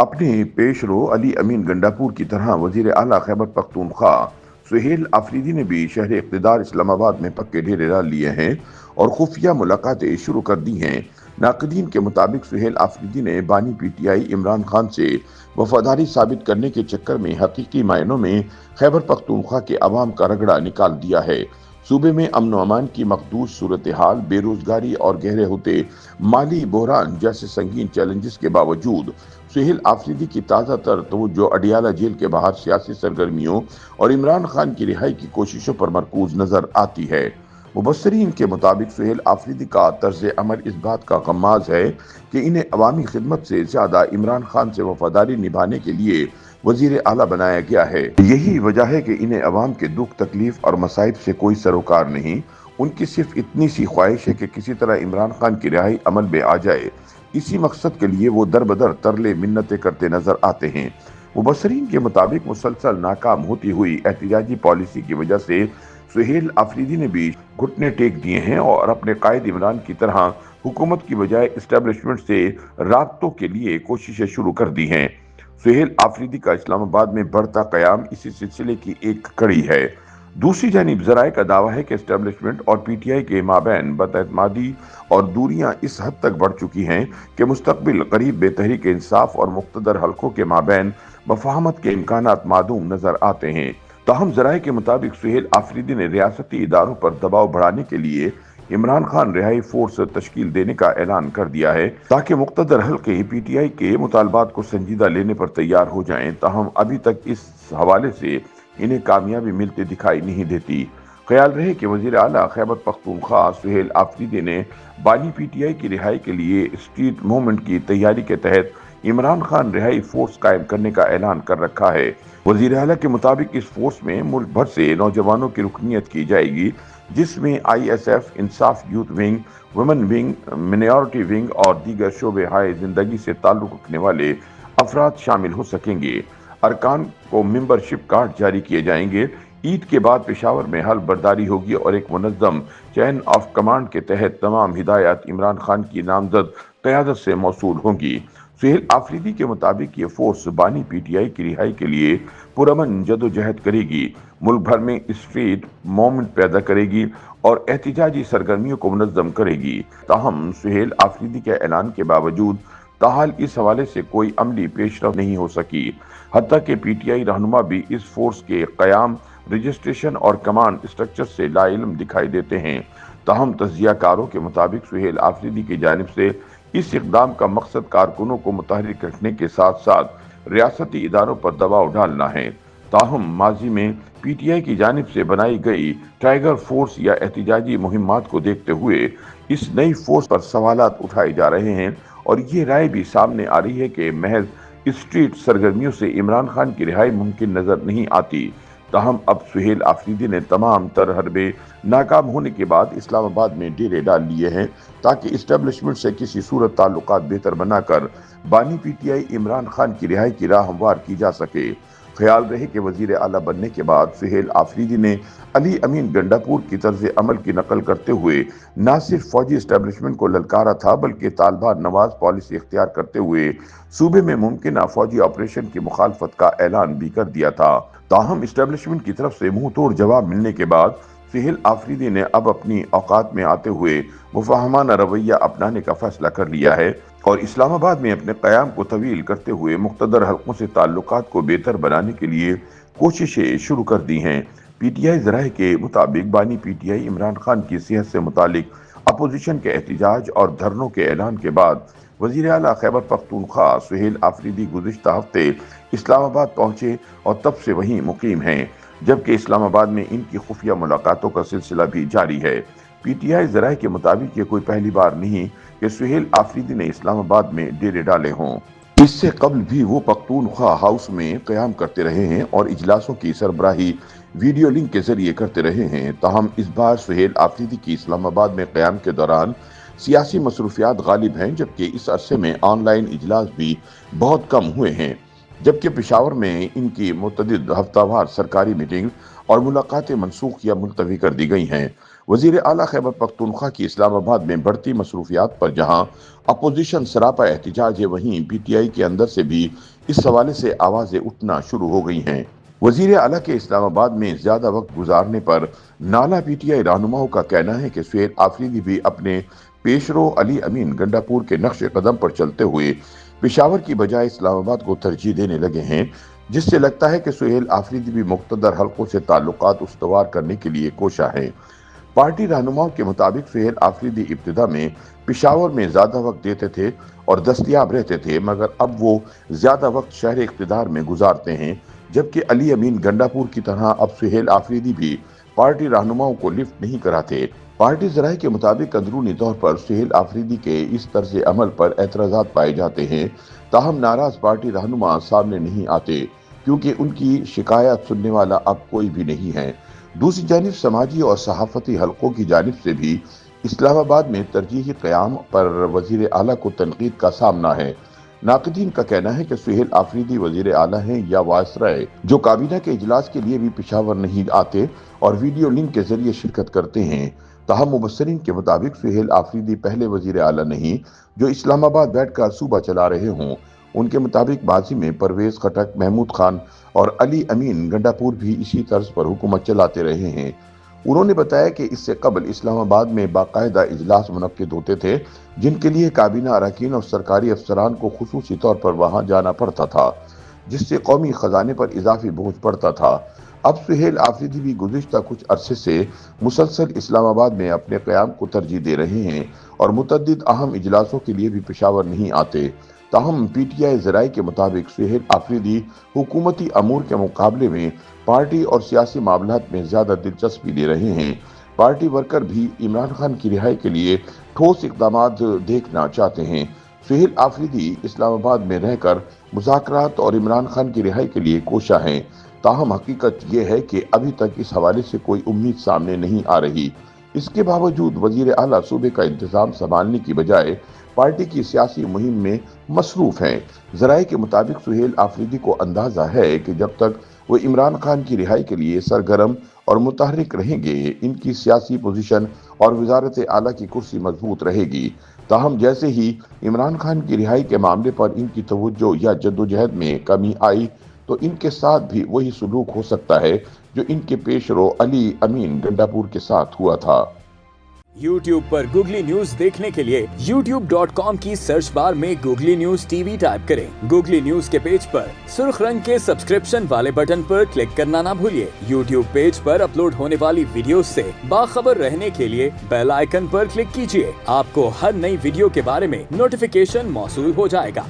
अपने पेशरो अली अमीन गंडापुर की तरह वजीर आला खैबर पख्तूनख्वा सुहेल आफरीदी ने भी शहर इक़्तिदार इस्लामाबाद में पक्के डेरे डाल लिए हैं और खुफिया मुलाकातें शुरू कर दी हैं। नाक़दीन के मुताबिक सुहेल आफरीदी ने बानी पीटीआई इमरान खान से वफादारी साबित करने के चक्कर में हकीकी मायनों में खैबर पख्तूनख्वा के अवाम का रगड़ा निकाल दिया है। सूबे में अमन अमान की मखदूस सूरत हाल, बेरोजगारी और गहरे होते माली बहरान जैसे संगीन चैलेंजेस के बावजूद सुहेल आफरीदी की ताज़ा तर तवज्जो अडियाला जेल के बाहर सियासी सरगर्मियों और इमरान खान की रिहाई की कोशिशों पर मरकूज नजर आती है। मुबस्सरीन के मुताबिक सुहेल आफरीदी का तर्ज अमल इस बात का गम्माज है कि इन्हें अवामी खिदमत से ज्यादा इमरान खान से वफादारी निभाने के लिए वजीर आला बनाया गया है। यही वजह है कि इन्हें अवाम के दुख तकलीफ और मसाइब से कोई सरोकार नहीं। उनकी सिर्फ इतनी सी ख्वाहिश है कि किसी तरह इमरान खान की रिहाई अमल में आ जाए। इसी मकसद के लिए वो दर बदर तरले मिन्नतें करते नजर आते हैं। मुबस्सरीन के मुताबिक मुसलसल नाकाम होती हुई एहतिजाजी पॉलिसी की वजह से सुहेल आफरीदी ने भी घुटने टेक दिए हैं और अपने कायद इमरान की तरह हुकूमत की बजाय इस्टेब्लिशमेंट से राब्तों के लिए कोशिशें शुरू कर दी हैं। सुहेल आफरीदी का इस्लामाबाद में बढ़ता कयाम इसी सिलसिले की एक कड़ी है। दूसरी जानिब ज़राए का दावा है कि एस्टेब्लिशमेंट और पीटीआई के माबैन बदएतमादी और दूरियां इस हद तक बढ़ चुकी हैं कि मुस्तकबिल करीब बेतहरीक इंसाफ और मुख्तदर हलकों के माबैन मफाहमत के इम्कानात मादूम नजर आते हैं। ताहम ज़राए के मुताबिक सुहेल आफरीदी ने रियासती इदारों पर दबाव बढ़ाने के लिए इमरान खान रिहाई फोर्स तश्कील देने का ऐलान कर दिया है ताकि मुख्तदर हल्के पीटीआई के मुतालबात को संजीदा लेने पर तैयार हो जाएं। ताहम अभी तक इस हवाले से इन्हें कामयाबी मिलती दिखाई नहीं देती। ख्याल रहे कि वजीर आला खैबर पख्तूनख्वा सुहेल आफरीदी ने बानी पीटीआई की रिहाई के लिए स्ट्रीट मूवमेंट की तैयारी के तहत इमरान खान रिहाई फोर्स कायम करने का ऐलान कर रखा है। वजीर आला के मुताबिक इस फोर्स में मुल्क भर से नौजवानों की रुकनीत की जाएगी, जिसमें ISF, Insaf youth wing, women wing, minority wing और दीगर शोबे हाय जिंदगी से ताल्लुक रखने वाले अफराद शामिल हो सकेंगे। अरकान को मेंबरशिप कार्ड जारी किए जाएंगे। ईद के बाद पेशावर में हल बर्दारी होगी और एक मुनज़्ज़म चैन ऑफ कमांड के तहत तमाम हिदायत इमरान खान की नामजद क़यादत से मौसूल होंगी। सुहेल आफरीदी के मुताबिक ये फोर्स बानी पीटीआई की रिहाई के लिए पुरअमन जदोजहद करेगी, मुल्क भर में स्ट्रीट मूवमेंट पैदा करेगी और एहतिजाजी सरगर्मियों को मुनज़्ज़म करेगी। ताहम सुहेल आफरीदी के ऐलान के बावजूद ताहाल इस हवाले से कोई अमली पेशरफ नहीं हो सकी। हत्ता कि पीटीआई रहनुमा भी इस फोर्स के क़याम, रजिस्ट्रेशन और कमांड स्ट्रक्चर से लाइल्म दिखाई देते हैं। ताहम तज्ज़ियाकारों के मुताबिक सुहेल आफरीदी की जानिब से इस इक़दाम का मकसद कारकुनों को मुतहर्रिक रखने के साथ साथ रियासती इदारों पर दबाव डालना है। ताहम माजी में पीटीआई की जानिब से बनाई गई टाइगर फोर्स या एहतिजाजी मुहिम्मात को देखते हुए इस नई फोर्स पर सवालात उठाए जा रहे हैं और ये राय भी सामने आ रही है कि महज स्ट्रीट सरगर्मियों से इमरान खान की रिहाई मुमकिन नजर नहीं आती। ताहम अब सुहेल आफरीदी ने तमाम तर हरबे नाकाम होने के बाद इस्लामाबाद में डेरे डाल लिए हैं ताकि इस्टेब्लिशमेंट से किसी सूरत ताल्लुकात बेहतर बनाकर बानी पीटीआई इमरान खान की रिहाई की राह हमवार की जा सके। ख्याल रहे कि वजीर आला बनने के बाद सुहेल आफरीदी ने अली अमीन गंडापुर की तर्ज अमल की नकल करते हुए न सिर्फ फौजी इस्टेब्लिशमेंट को ललकारा था बल्कि तालिबान नवाज पॉलिसी इख्तियार करते हुए सूबे में मुमकिन फौजी ऑपरेशन की मुखालफत का ऐलान भी कर दिया था। ताहम इस्टेब्लिशमेंट की तरफ से मुंह तोड़ जवाब मिलने के बाद सुहेल आफरीदी ने अब अपनी औकात में आते हुए मुफाहमाना रवैया अपनाने का फैसला कर लिया है और इस्लामाबाद में अपने क़याम को तवील करते हुए मुख्तदर हल्कों से ताल्लुकात को बेहतर बनाने के लिए कोशिशें शुरू कर दी हैं। पीटीआई ज़राए के मुताबिक बानी पीटीआई इमरान खान की सेहत से मुतालिक अपोजिशन के एहतिजाज और धरनों के ऐलान के बाद वज़ीर आला खैबर पख्तूनख्वा सुहेल आफरीदी गुज़िश्ता हफ्ते इस्लामाबाद पहुंचे और तब से वहीं मुकीम हैं, जबकि इस्लामाबाद में इनकी खुफिया मुलाकातों का सिलसिला भी जारी है। पीटीआई ज़राए के मुताबिक ये कोई पहली बार नहीं कि सुहेल आफरीदी ने इस्लामाबाद में डेरे डाले हों। इससे कबल भी वो पख्तूनख्वा हाउस में क़याम करते रहे हैं और इजलासों की सरबराही वीडियो लिंक के जरिए करते रहे हैं। ताहम इस बार सुहेल आफरीदी की इस्लामाबाद में क़याम के दौरान सियासी मसरूफियात गालिब हैं, जबकि इस अरसे में ऑनलाइन इजलास भी बहुत कम हुए हैं। जबकि पेशावर में इनकी मुतअद्दिद हफ्तावार सरकारी मीटिंग और मुलाकातें मनसूख या मुलतवी कर दी गई हैं। वजीर आला खैबर पख्तूनख्वा की इस्लामाबाद में बढ़ती मसरूफियात पर जहां अपोजिशन सरापा एहतिजाज है, वहीं पीटीआई के अंदर से भी इस हवाले से आवाजें उठना शुरू हो गई हैं। वजीर आला के इस्लामाबाद में ज्यादा वक्त गुजारने पर नाला पीटीआई रहनुमाओं का कहना है कि सुहेल आफरीदी भी अपने पेशरो अली अमीन गंडापुर के नक्शे कदम पर चलते हुए पेशावर की बजाय इस्लामाबाद को तरजीह देने लगे हैं, जिससे लगता है कि सुहेल आफरीदी भी मुख्तदर हलकों से ताल्लुकात उस्तवार करने के लिए कोशा है। पार्टी रहनुमाओं के मुताबिक सुहेल आफरीदी इब्तिदा में पेशावर में ज्यादा वक्त देते थे और दस्तयाब रहते थे, मगर अब वो ज्यादा वक्त शहर इख्तिदार में गुजारते हैं, जबकि अली अमीन गंडापुर की तरह अब सुहेल आफरीदी भी पार्टी रहनुमाओं को लिफ्ट नहीं कराते। पार्टी ज़राए के मुताबिक अंदरूनी तौर पर सुहेल आफरीदी के इस तर्ज अमल पर एतराज़ात पाए जाते हैं, ताहम नाराज पार्टी रहनुमा सामने नहीं आते क्योंकि उनकी शिकायत सुनने वाला अब कोई भी नहीं है। दूसरी जानिब समाजी और सहाफती हलकों की जानिब से भी इस्लामाबाद में तरजीही क़याम पर वज़ीर आला को तनकीद का सामना है। नाक़दीन का कहना है कि सुहेल आफरीदी वज़ीर आला हैं या वायसराय, जो काबीना के इजलास के लिए भी पेशावर नहीं आते और वीडियो लिंक के जरिए शिरकत करते हैं। ताहम मुबस्सरीन के मुताबिक सुहेल आफरीदी पहले वज़ीर आला नहीं जो इस्लामाबाद बैठकर सूबा चला रहे हों। उनके मुताबिक माजी में परवेज खटक, महमूद खान और अली अमीन गंडापुर भी इसी तर्ज पर हुकूमत चलाते रहे हैं। उन्होंने बताया कि इससे कबल इस्लामाबाद में बाकायदा इजलास मुनक्किद होते थे, जिनके लिए काबीना अरकान और सरकारी अफसरान को खुसूसी तौर पर वहां जाना पड़ता था, जिससे कौमी खजाने पर इजाफी बोझ पड़ता था। अब सुहेल आफरीदी भी गुज़िश्ता कुछ अरसे से मुसलसल इस्लामाबाद में अपने क़याम को तरजीह दे रहे हैं और मुतअद्दिद अहम इजलासों के लिए भी पेशावर नहीं आते। ताहम पीटीआई ज़राए के मुताबिक सुहेल आफरीदी हुकूमती अमूर के मुकाबले में पार्टी और सियासी मामलात में ज़्यादा दिलचस्पी ले रहे हैं। पार्टी वर्कर भी इमरान खान की रिहाई के लिए ठोस इक़दामात देखना चाहते हैं। सुहेल आफरीदी इस्लामाबाद में रहकर मुज़ाकरात और इमरान खान की रिहाई के लिए कोशा हैं। ताहम हकीकत यह है कि अभी तक इस हवाले से कोई उम्मीद सामने नहीं आ रही। इसके बावजूद वज़ीर आला सूबे का इंतज़ाम संभालने की बजाय पार्टी की सियासी मुहिम में मसरूफ़ हैं। ज़राए के मुताबिक सुहेल आफरीदी को अंदाज़ा है कि जब तक वो इमरान खान की रिहाई के लिए सरगर्म और मुतहर्रिक रहेंगे, इनकी सियासी पोजीशन और वज़ारत आला की कुर्सी मजबूत रहेगी। ताहम जैसे ही इमरान खान की रिहाई के मामले पर इनकी तवज्जो या जद्दोजहद में कमी आई तो इनके साथ भी वही सुलूक हो सकता है जो इनके पेशरो अली अमीन गंडापुर के साथ हुआ था। YouTube पर गूगली न्यूज देखने के लिए youtube.com की सर्च बार में गूगली न्यूज टीवी टाइप करें। गूगली न्यूज के पेज पर सुर्ख रंग के सब्सक्रिप्शन वाले बटन पर क्लिक करना ना भूलिए। YouTube पेज पर अपलोड होने वाली वीडियोस से बाखबर रहने के लिए बेल आइकन पर क्लिक कीजिए। आपको हर नई वीडियो के बारे में नोटिफिकेशन मौसूल हो जाएगा।